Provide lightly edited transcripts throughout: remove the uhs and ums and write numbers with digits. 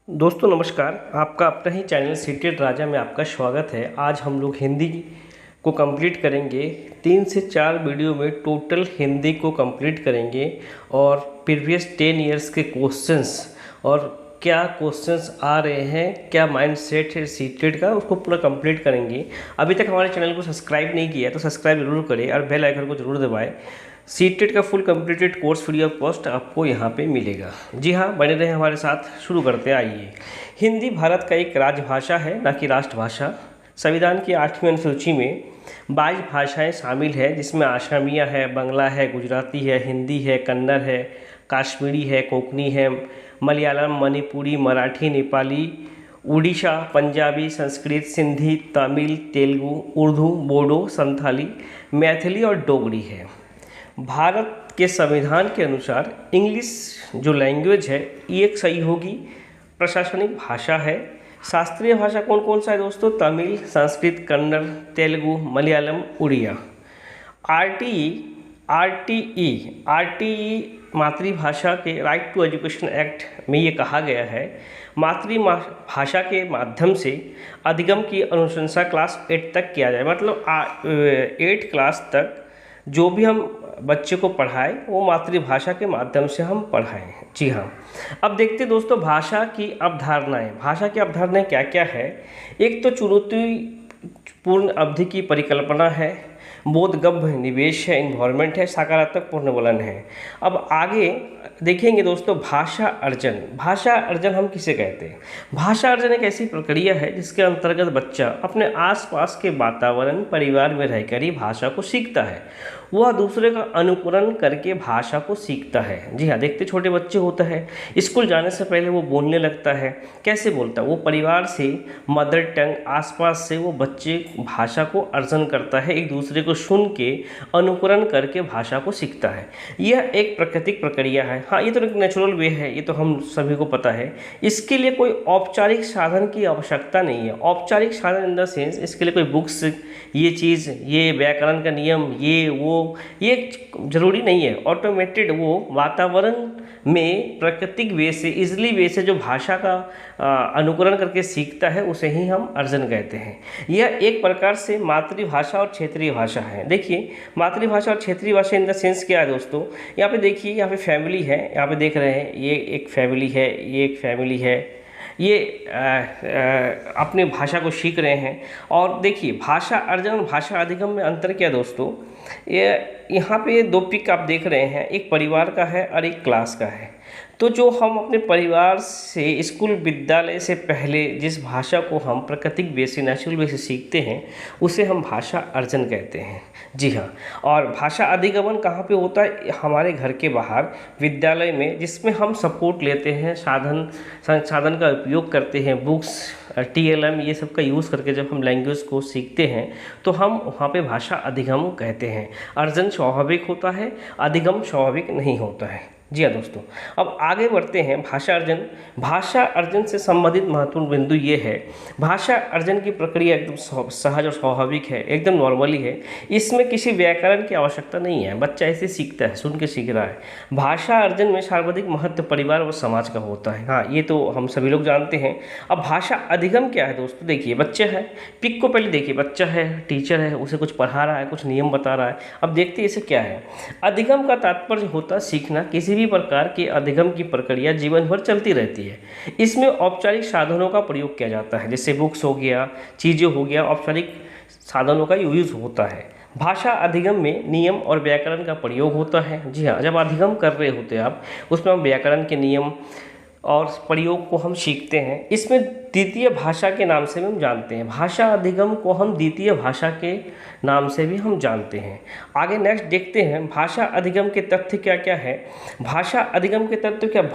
दोस्तों नमस्कार। आपका अपना ही चैनल सीटेड राजा में आपका स्वागत है। आज हम लोग हिंदी को कंप्लीट करेंगे। 3 से 4 वीडियो में टोटल हिंदी को कंप्लीट करेंगे और प्रीवियस 10 इयर्स के क्वेश्चंस और क्या क्वेश्चंस आ रहे हैं, क्या माइंडसेट है सीटेड का, उसको पूरा कंप्लीट करेंगे। अभी तक हमारे चैनल को सब्सक्राइब नहीं किया तो सब्सक्राइब जरूर करें और बेल आइकन को जरूर दबाएं। सीटेड का full completed course free of cost आपको यहाँ पे मिलेगा। जी हाँ, बने रहे हमारे साथ। शुरू करते हैं, आइए। हिंदी भारत का एक राजभाषा है, ना कि राष्ट्रभाषा। संविधान की 8वीं अनुसूची में 22 भाषाएं शामिल है, जिसमें आसामिया है, बंगला है, गुजराती है, हिंदी है, कन्नड़ है, काश्मीरी है, कोंकणी है, मलयालम, मणिपुरी, मराठी, नेपाली, उड़ीसा, पंजाबी, संस्कृत, सिंधी, तमिल, तेलुगु, उर्दू, बोडो, संथाली, मैथिली और डोगरी है। भारत के संविधान के अनुसार इंग्लिश जो लैंग्वेज है ये एक सहयोगी प्रशासनिक भाषा है। शास्त्रीय भाषा कौन कौन सा है दोस्तों? तमिल, संस्कृत, कन्नड़, तेलुगु, मलयालम, उड़िया। आरटीई मातृभाषा के राइट टू एजुकेशन एक्ट में ये कहा गया है, मातृभाषा के माध्यम से अधिगम की अनुशंसा क्लास 8 तक किया जाए। मतलब 8 क्लास तक जो भी हम बच्चे को पढ़ाएं वो मातृभाषा के माध्यम से हम पढ़ाएं। जी हाँ, अब देखते हैं दोस्तों भाषा की अवधारणाएं। भाषा की अवधारणाएं क्या क्या है? एक तो चुनौतीपूर्ण अवधि की परिकल्पना है, बोधगम्य निवेश है, इन्वायरमेंट है, सकारात्मक पुनर्वलन है। अब आगे देखेंगे दोस्तों भाषा अर्जन। भाषा अर्जन हम किसे कहते हैं? भाषा अर्जन एक ऐसी प्रक्रिया है जिसके अंतर्गत बच्चा अपने आसपास के वातावरण, परिवार में रहकर ही भाषा को सीखता है। वह दूसरे का अनुकरण करके भाषा को सीखता है। जी हाँ, देखते छोटे बच्चे होता है, स्कूल जाने से पहले वो बोलने लगता है। कैसे बोलता है? वो परिवार से, मदर टंग, आसपास से वो बच्चे भाषा को अर्जन करता है, एक दूसरे को सुन के अनुकरण करके भाषा को सीखता है। यह एक प्राकृतिक प्रक्रिया है। हाँ, ये तो एक नेचुरल वे है, ये तो हम सभी को पता है। इसके लिए कोई औपचारिक साधन की आवश्यकता नहीं है। औपचारिक साधन इन द सेंस, इसके लिए कोई बुक्स, ये चीज़, ये व्याकरण का नियम, ये जरूरी नहीं है। ऑटोमेटेड वो वातावरण में प्राकृतिक वे से, इजली वे से जो भाषा का अनुकरण करके सीखता है उसे ही हम अर्जन कहते हैं। यह एक प्रकार से मातृभाषा और क्षेत्रीय भाषा है। देखिए मातृभाषा और क्षेत्रीय भाषा इन द सेंस क्या है दोस्तों? यहाँ पे देखिए, यहाँ पे फैमिली है, यहाँ पे देख रहे हैं, ये एक फैमिली है, ये एक फैमिली है, ये अपने भाषा को सीख रहे हैं। और देखिए भाषा अर्जन और भाषा अधिगम में अंतर क्या दोस्तों? ये यहाँ पे 2 पिक आप देख रहे हैं, एक परिवार का है और एक क्लास का है। तो जो हम अपने परिवार से, स्कूल विद्यालय से पहले जिस भाषा को हम प्राकृतिक वे से, नेचुरल वे से सीखते हैं उसे हम भाषा अर्जन कहते हैं। जी हाँ, और भाषा अधिगमन कहाँ पे होता है? हमारे घर के बाहर विद्यालय में, जिसमें हम सपोर्ट लेते हैं, संसाधन का उपयोग करते हैं, बुक्स, TLM ये सब का यूज़ करके जब हम लैंग्वेज को सीखते हैं तो हम वहाँ पे भाषा अधिगम कहते हैं। अर्जन स्वाभाविक होता है, अधिगम स्वाभाविक नहीं होता है। जी हाँ दोस्तों, अब आगे बढ़ते हैं। भाषा अर्जन। भाषा अर्जन से संबंधित महत्वपूर्ण बिंदु ये है, भाषा अर्जन की प्रक्रिया एकदम सहज और स्वाभाविक है, एकदम नॉर्मली है। इसमें किसी व्याकरण की आवश्यकता नहीं है, बच्चा ऐसे सीखता है, सुन के सीख रहा है। भाषा अर्जन में सर्वाधिक महत्व परिवार और समाज का होता है। हाँ, ये तो हम सभी लोग जानते हैं। अब भाषा अधिगम क्या है दोस्तों? देखिए बच्चा है, पिक को पहले देखिए, बच्चा है, टीचर है, उसे कुछ पढ़ा रहा है, कुछ नियम बता रहा है। अब देखते हैं इसे क्या है। अधिगम का तात्पर्य होता है सीखना। किसी भी प्रकार के अधिगम की प्रक्रिया जीवन भर चलती रहती है। इसमें औपचारिक साधनों का प्रयोग किया जाता है, जैसे बुक्स हो गया, चीज़ें हो गया, औपचारिक साधनों का यूज होता है। भाषा अधिगम में नियम और व्याकरण का प्रयोग होता है। जी हाँ, जब अधिगम कर रहे होते हैं आप, उसमें हम व्याकरण के नियम और प्रयोग को हम सीखते हैं। इसमें द्वितीय भाषा के नाम से भी हम जानते हैं। भाषा अधिगम को हम द्वितीय भाषा के नाम से भी हम जानते हैं। आगे नेक्स्ट देखते हैं भाषा अधिगम के तथ्य क्या क्या है। भाषा अधिगम के तथ्य क्या?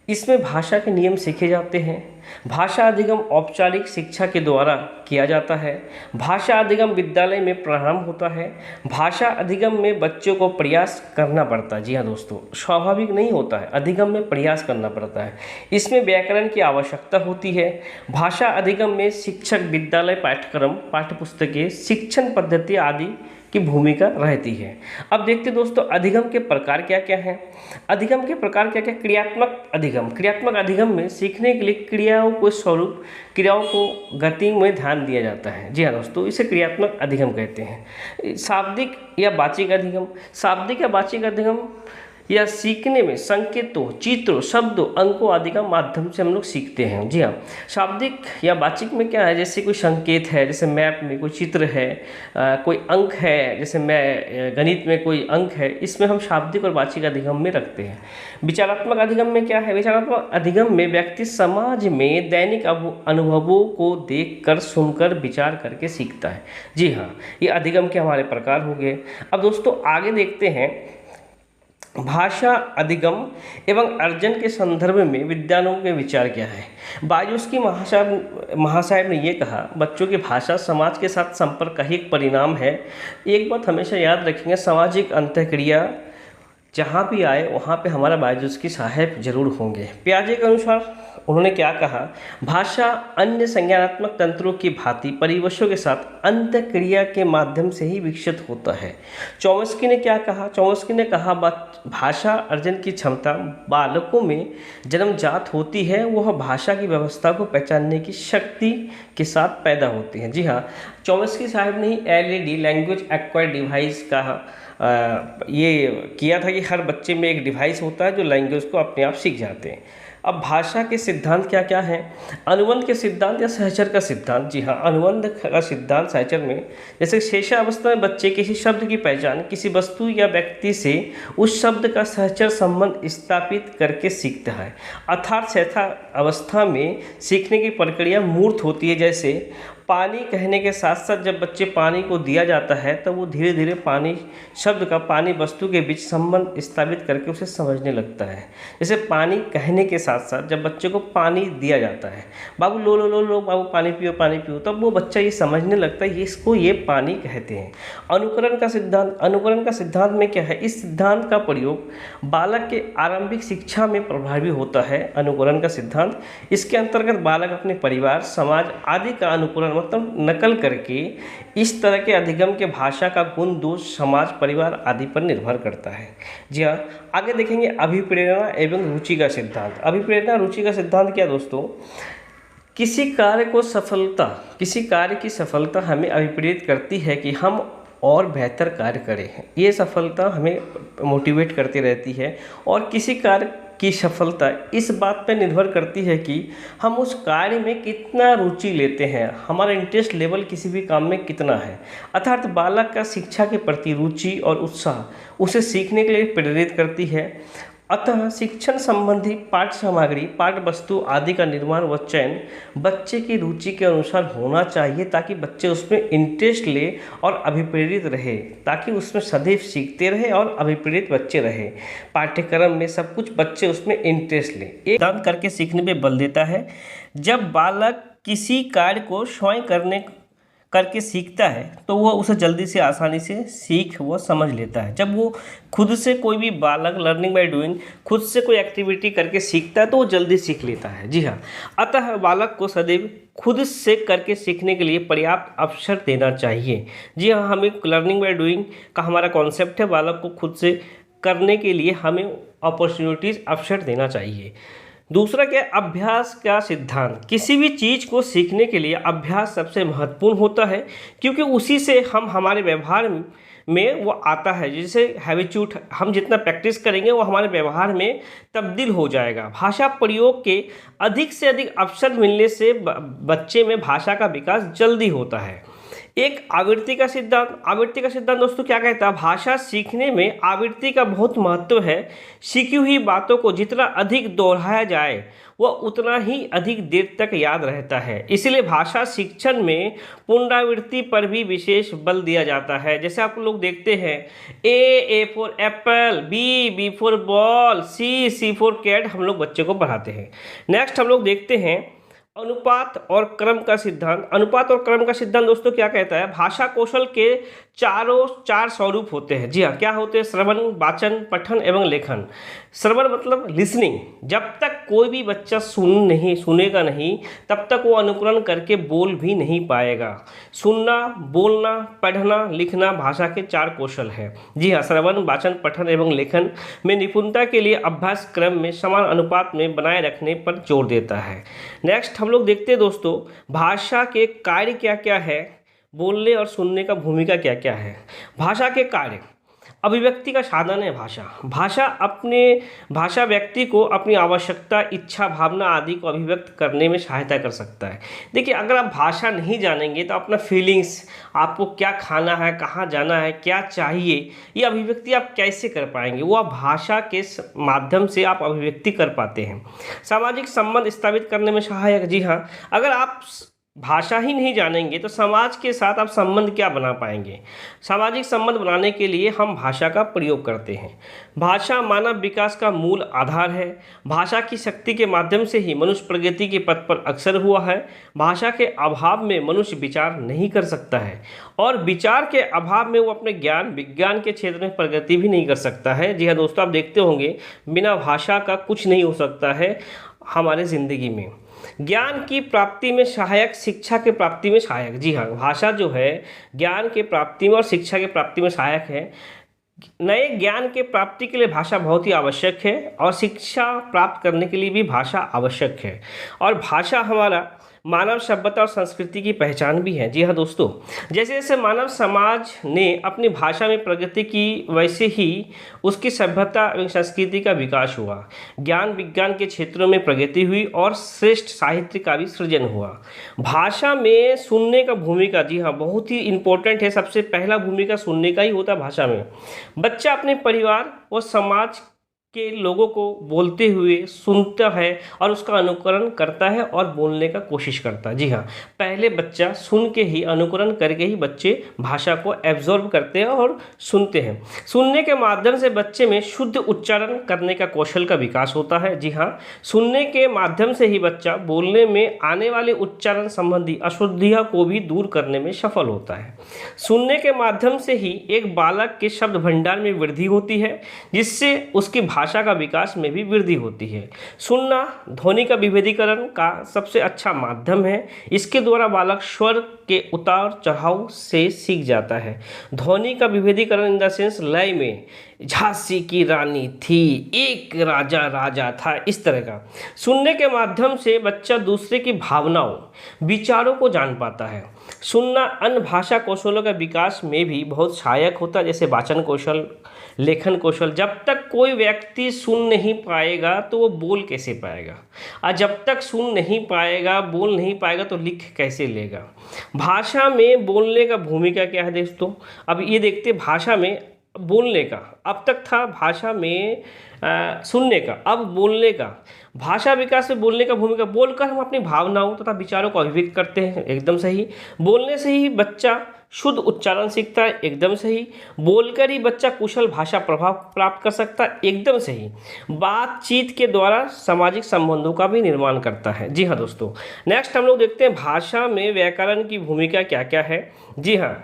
इसमें भाषा के नियम सीखे जाते हैं। भाषा अधिगम औपचारिक शिक्षा के द्वारा किया जाता है। भाषा अधिगम विद्यालय में प्रारंभ होता है। भाषा अधिगम में बच्चों को प्रयास करना पड़ता है। जी हाँ दोस्तों, स्वाभाविक नहीं होता है, अधिगम में प्रयास करना पड़ता है। इसमें व्याकरण की आवश्यकता होती है। भाषा अधिगम में शिक्षक विद्यालय पाठ्यक्रम, पाठ्यपुस्तकें, शिक्षण पद्धति आदि की भूमिका रहती है। अब देखते दोस्तों अधिगम के प्रकार क्या क्या हैं। अधिगम के प्रकार क्या क्या। क्रियात्मक अधिगम। क्रियात्मक अधिगम में सीखने के लिए क्रियाओं को स्वरूप, क्रियाओं को गति में ध्यान दिया जाता है। जी हाँ दोस्तों, इसे क्रियात्मक अधिगम कहते हैं। शाब्दिक या वाचिक अधिगम। शाब्दिक या वाचिक अधिगम या सीखने में संकेतों, चित्रों, शब्दों, अंकों आदि का माध्यम से हम लोग सीखते हैं। जी हाँ, शाब्दिक या वाचिक में क्या है, जैसे कोई संकेत है, जैसे मैप में कोई चित्र है, कोई अंक है, जैसे मैं गणित में कोई अंक है, इसमें हम शाब्दिक और वाचिक अधिगम में रखते हैं। विचारात्मक अधिगम में क्या है। विचारात्मक अधिगम में व्यक्ति समाज में दैनिक अनुभवों को देखकर, सुनकर, विचार करके सीखता है। जी हाँ, ये अधिगम के हमारे प्रकार हो गए। अब दोस्तों आगे देखते हैं भाषा अधिगम एवं अर्जन के संदर्भ में विद्वानों के विचार क्या है। बायोस्की महासाहेब ने ये कहा, बच्चों की भाषा समाज के साथ संपर्क का ही एक परिणाम है। एक बात हमेशा याद रखेंगे, सामाजिक अंतःक्रिया जहाँ भी आए वहाँ पे हमारा बायोस्की साहेब जरूर होंगे। पियाजे के अनुसार उन्होंने क्या कहा, भाषा अन्य संज्ञानात्मक तंत्रों की भांति परिवेशों के साथ अंतःक्रिया के माध्यम से ही विकसित होता है। चॉम्स्की ने क्या कहा। चॉम्स्की ने कहा, भाषा अर्जन की क्षमता बालकों में जन्मजात होती है, वह भाषा की व्यवस्था को पहचानने की शक्ति के साथ पैदा होती है। जी हाँ, चॉम्स्की साहब ने ही LAD लैंग्वेज एक्वायर्ड डिवाइस का ये किया था कि हर बच्चे में एक डिवाइस होता है जो लैंग्वेज को अपने आप सीख जाते हैं। अब भाषा के सिद्धांत क्या क्या हैं। अनुबंध के सिद्धांत या सहचर का सिद्धांत। जी हाँ, अनुबंध का सिद्धांत सहचर में जैसे शेषावस्था में बच्चे किसी शब्द की पहचान किसी वस्तु या व्यक्ति से उस शब्द का सहचर संबंध स्थापित करके सीखता है। अर्थात सहसा अवस्था में सीखने की प्रक्रिया मूर्त होती है। जैसे पानी कहने के साथ साथ जब बच्चे पानी को दिया जाता है तो वो धीरे धीरे पानी शब्द का पानी वस्तु के बीच संबंध स्थापित करके उसे समझने लगता है। जैसे पानी कहने के साथ साथ जब बच्चे को पानी दिया जाता है, बाबू लो लो लो लो बाबू पानी पियो, तब वो बच्चा ये समझने लगता है इसको ये पानी कहते हैं। अनुकरण का सिद्धांत। अनुकरण का सिद्धांत में क्या है, इस सिद्धांत का प्रयोग बालक के आरंभिक शिक्षा में प्रभावी होता है। अनुकरण का सिद्धांत, इसके अंतर्गत बालक अपने परिवार, समाज आदि का अनुकरण मतलब नकल करके इस तरह के अधिगम के भाषा का गुण दोष समाज, परिवार आदि पर निर्भर करता है। जी हाँ, आगे देखेंगे अभिप्रेरणा एवं रुचि का सिद्धांत। अभिप्रेरणा रुचि का सिद्धांत क्या दोस्तों, किसी कार्य की सफलता हमें अभिप्रेरित करती है कि हम और बेहतर कार्य करें। ये सफलता हमें मोटिवेट करती रहती है और किसी कार्य की सफलता इस बात पर निर्भर करती है कि हम उस कार्य में कितना रुचि लेते हैं, हमारा इंटरेस्ट लेवल किसी भी काम में कितना है। अर्थात बालक का शिक्षा के प्रति रुचि और उत्साह उसे सीखने के लिए प्रेरित करती है। अतः शिक्षण संबंधी पाठ्य सामग्री, पाठ्य वस्तु आदि का निर्माण व चयन बच्चे की रुचि के अनुसार होना चाहिए ताकि बच्चे उसमें इंटरेस्ट ले और अभिप्रेरित रहे, ताकि उसमें सदैव सीखते रहे और अभिप्रेरित बच्चे रहे। पाठ्यक्रम में सब कुछ बच्चे उसमें इंटरेस्ट ले, एक दान करके सीखने पे बल देता है। जब बालक किसी कार्य को स्वयं करके सीखता है तो वह उसे जल्दी से आसानी से सीख व समझ लेता है। जब वो खुद से कोई भी बालक लर्निंग बाय डूइंग खुद से कोई एक्टिविटी करके सीखता है तो वो जल्दी सीख लेता है। जी हाँ, अतः बालक को सदैव खुद से करके सीखने के लिए पर्याप्त अवसर देना चाहिए। जी हाँ, हमें लर्निंग बाय डूइंग का हमारा कॉन्सेप्ट है, बालक को खुद से करने के लिए हमें अपॉर्चुनिटीज़, अवसर देना चाहिए। दूसरा क्या, अभ्यास का सिद्धांत। किसी भी चीज़ को सीखने के लिए अभ्यास सबसे महत्वपूर्ण होता है, क्योंकि उसी से हम हमारे व्यवहार में वो आता है। जैसे हैबिचूट, हम जितना प्रैक्टिस करेंगे वो हमारे व्यवहार में तब्दील हो जाएगा। भाषा प्रयोग के अधिक से अधिक अवसर मिलने से बच्चे में भाषा का विकास जल्दी होता है। एक आवृत्ति का सिद्धांत। आवृत्ति का सिद्धांत दोस्तों क्या कहता है, भाषा सीखने में आवृत्ति का बहुत महत्व है। सीखी हुई बातों को जितना अधिक दोहराया जाए वह उतना ही अधिक देर तक याद रहता है। इसलिए भाषा शिक्षण में पुनरावृत्ति पर भी विशेष बल दिया जाता है। जैसे आप लोग देखते हैं, A for apple, B for ball, C for cat, हम लोग बच्चे को पढ़ाते हैं। नेक्स्ट हम लोग देखते हैं अनुपात और क्रम का सिद्धांत। अनुपात और क्रम का सिद्धांत दोस्तों क्या कहता है, भाषा कौशल के चार स्वरूप होते हैं। जी हाँ, क्या होते हैं? श्रवण, वाचन, पठन एवं लेखन। श्रवण मतलब लिसनिंग। जब तक कोई भी बच्चा सुनेगा नहीं तब तक वो अनुकरण करके बोल भी नहीं पाएगा। सुनना, बोलना, पढ़ना, लिखना भाषा के 4 कौशल है। जी हाँ, श्रवण, वाचन, पठन एवं लेखन में निपुणता के लिए अभ्यास क्रम में समान अनुपात में बनाए रखने पर जोर देता है। नेक्स्ट हम लोग देखते हैं दोस्तों, भाषा के कार्य क्या क्या है, बोलने और सुनने का भूमिका क्या क्या है। भाषा के कार्य, अभिव्यक्ति का साधन है भाषा। भाषा व्यक्ति को अपनी आवश्यकता, इच्छा, भावना आदि को अभिव्यक्त करने में सहायता कर सकता है। देखिए, अगर आप भाषा नहीं जानेंगे तो अपना फीलिंग्स, आपको क्या खाना है, कहाँ जाना है, क्या चाहिए, ये अभिव्यक्ति आप कैसे कर पाएंगे? वो आप भाषा के माध्यम से आप अभिव्यक्ति कर पाते हैं। सामाजिक संबंध स्थापित करने में सहायक। जी हाँ, अगर आप भाषा ही नहीं जानेंगे तो समाज के साथ आप संबंध क्या बना पाएंगे? सामाजिक संबंध बनाने के लिए हम भाषा का प्रयोग करते हैं। भाषा मानव विकास का मूल आधार है। भाषा की शक्ति के माध्यम से ही मनुष्य प्रगति के पथ पर अग्रसर हुआ है। भाषा के अभाव में मनुष्य विचार नहीं कर सकता है और विचार के अभाव में वो अपने ज्ञान विज्ञान के क्षेत्र में प्रगति भी नहीं कर सकता है। जी हाँ दोस्तों, आप देखते होंगे बिना भाषा का कुछ नहीं हो सकता है हमारे ज़िंदगी में। ज्ञान की प्राप्ति में सहायक, शिक्षा के प्राप्ति में सहायक। जी हाँ, भाषा जो है ज्ञान के प्राप्ति में और शिक्षा के प्राप्ति में सहायक है। नए ज्ञान के प्राप्ति के लिए भाषा बहुत ही आवश्यक है और शिक्षा प्राप्त करने के लिए भी भाषा आवश्यक है। और भाषा हमारा मानव सभ्यता और संस्कृति की पहचान भी है। जी हाँ दोस्तों, जैसे जैसे मानव समाज ने अपनी भाषा में प्रगति की, वैसे ही उसकी सभ्यता एवं संस्कृति का विकास हुआ। ज्ञान विज्ञान के क्षेत्रों में प्रगति हुई और श्रेष्ठ साहित्य का भी सृजन हुआ। भाषा में सुनने का भूमिका, जी हाँ, बहुत ही इम्पोर्टेंट है। सबसे पहला भूमिका सुनने का ही होता है भाषा में। बच्चा अपने परिवार और समाज के लोगों को बोलते हुए सुनता है और उसका अनुकरण करता है और बोलने का कोशिश करता है। जी हाँ, पहले बच्चा सुन के ही, अनुकरण करके ही बच्चे भाषा को एब्जॉर्ब करते हैं और सुनते हैं। सुनने के माध्यम से बच्चे में शुद्ध उच्चारण करने का कौशल का विकास होता है। जी हाँ, सुनने के माध्यम से ही बच्चा बोलने में आने वाले उच्चारण संबंधी अशुद्धियों को भी दूर करने में सफल होता है। सुनने के माध्यम से ही एक बालक के शब्द भंडार में वृद्धि होती है, जिससे उसकी भाषा का विकास में भी वृद्धि होती है। सुनना ध्वनि का विभेदीकरण का सबसे अच्छा माध्यम है। इसके द्वारा बालक स्वर के उतार चढ़ाव से सीख जाता है। ध्वनि का विभेदीकरण इन द सेंस लय में, झांसी की रानी थी, एक राजा राजा था, इस तरह का। सुनने के माध्यम से बच्चा दूसरे की भावनाओं, विचारों को जान पाता है। सुनना अन्य भाषा कौशलों का विकास में भी बहुत सहायक होता है, जैसे वाचन कौशल, लेखन कौशल। जब तक कोई व्यक्ति सुन नहीं पाएगा तो वो बोल कैसे पाएगा, और जब तक सुन नहीं पाएगा, बोल नहीं पाएगा तो लिख कैसे लेगा। भाषा में बोलने का भूमिका क्या है दोस्तों? अब ये देखते हैं, भाषा में बोलने का, अब तक था भाषा में सुनने का, अब बोलने का। भाषा विकास में बोलने का भूमिका, बोलकर हम अपनी भावनाओं तथा विचारों को अभिव्यक्त करते हैं, एकदम सही। बोलने से ही बच्चा शुद्ध उच्चारण सीखता है, एकदम सही। बोलकर ही बच्चा कुशल भाषा प्रभाव प्राप्त कर सकता है, एकदम सही। बातचीत के द्वारा सामाजिक संबंधों का भी निर्माण करता है। जी हाँ दोस्तों, नेक्स्ट हम लोग देखते हैं भाषा में व्याकरण की भूमिका क्या क्या है। जी हाँ,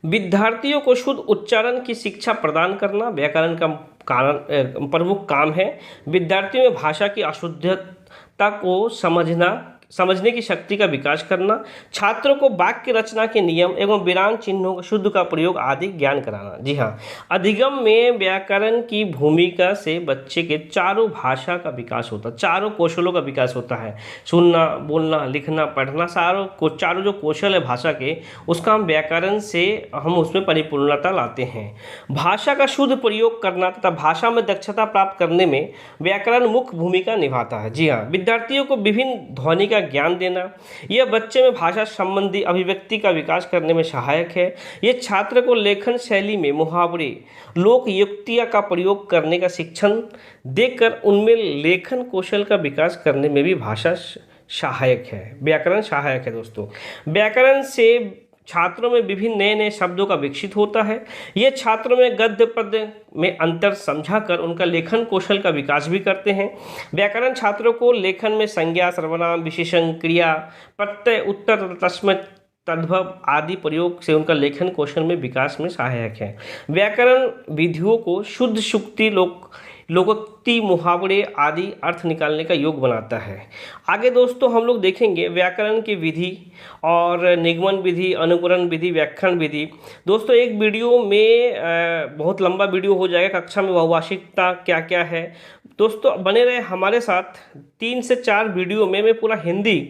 विद्यार्थियों को शुद्ध उच्चारण की शिक्षा प्रदान करना व्याकरण का प्रमुख काम है। विद्यार्थियों में भाषा की अशुद्धता को समझने की शक्ति का विकास करना, छात्रों को वाक्य रचना के नियम एवं विराम चिन्हों का शुद्ध का प्रयोग आदि ज्ञान कराना। जी हाँ, अधिगम में व्याकरण की भूमिका से बच्चे के चारों भाषा का विकास होता है, चारों कौशलों का विकास होता है। सुनना, बोलना, लिखना, पढ़ना, चारों जो कौशल है भाषा के, उसका हम व्याकरण से हम उसमें परिपूर्णता लाते हैं। भाषा का शुद्ध प्रयोग करना तथा भाषा में दक्षता प्राप्त करने में व्याकरण मुख्य भूमिका निभाता है। जी हाँ, विद्यार्थियों को विभिन्न ध्वनि का ज्ञान देना, यह बच्चे में भाषा संबंधी अभिव्यक्ति का विकास करने में सहायक है। ये छात्र को लेखन शैली में मुहावरे, लोक युक्तियाँ का प्रयोग करने का शिक्षण देकर उनमें लेखन कौशल का विकास करने में भी भाषा सहायक है, व्याकरण सहायक है दोस्तों। व्याकरण से छात्रों में विभिन्न नए नए शब्दों का विकसित होता है। ये छात्रों में गद्य पद्य में अंतर समझाकर उनका लेखन कौशल का विकास भी करते हैं। व्याकरण छात्रों को लेखन में संज्ञा, सर्वनाम, विशेषण, क्रिया, प्रत्यय, उत्तर तद्भव आदि प्रयोग से उनका लेखन कौशल में विकास में सहायक है। व्याकरण विधियों को शुद्ध शुक्ति लोकोक्ति मुहावरे आदि अर्थ निकालने का योग बनाता है। आगे दोस्तों हम लोग देखेंगे व्याकरण की विधि और निगमन विधि, अनुकरण विधि, व्याख्यान विधि। दोस्तों एक वीडियो में बहुत लंबा वीडियो हो जाएगा, कक्षा में बहुभाषिकता क्या क्या है। दोस्तों बने रहे हमारे साथ, 3 से 4 वीडियो में मैं पूरा हिंदी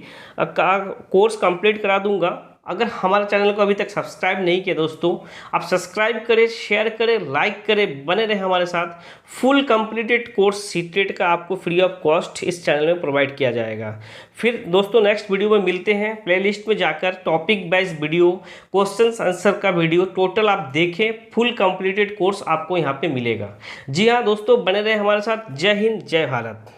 का कोर्स कंप्लीट करा दूंगा। अगर हमारे चैनल को अभी तक सब्सक्राइब नहीं किया दोस्तों, आप सब्सक्राइब करें, शेयर करें, लाइक करें, बने रहे हमारे साथ। फुल कंप्लीटेड कोर्स सीटेट का आपको फ्री ऑफ कॉस्ट इस चैनल में प्रोवाइड किया जाएगा। फिर दोस्तों नेक्स्ट वीडियो में मिलते हैं। प्लेलिस्ट में जाकर topic wise video, question answer का वीडियो टोटल आप देखें, फुल कंप्लीटेड कोर्स आपको यहाँ पे मिलेगा। जी हाँ दोस्तों, बने रहे हमारे साथ। जय हिंद, जय भारत।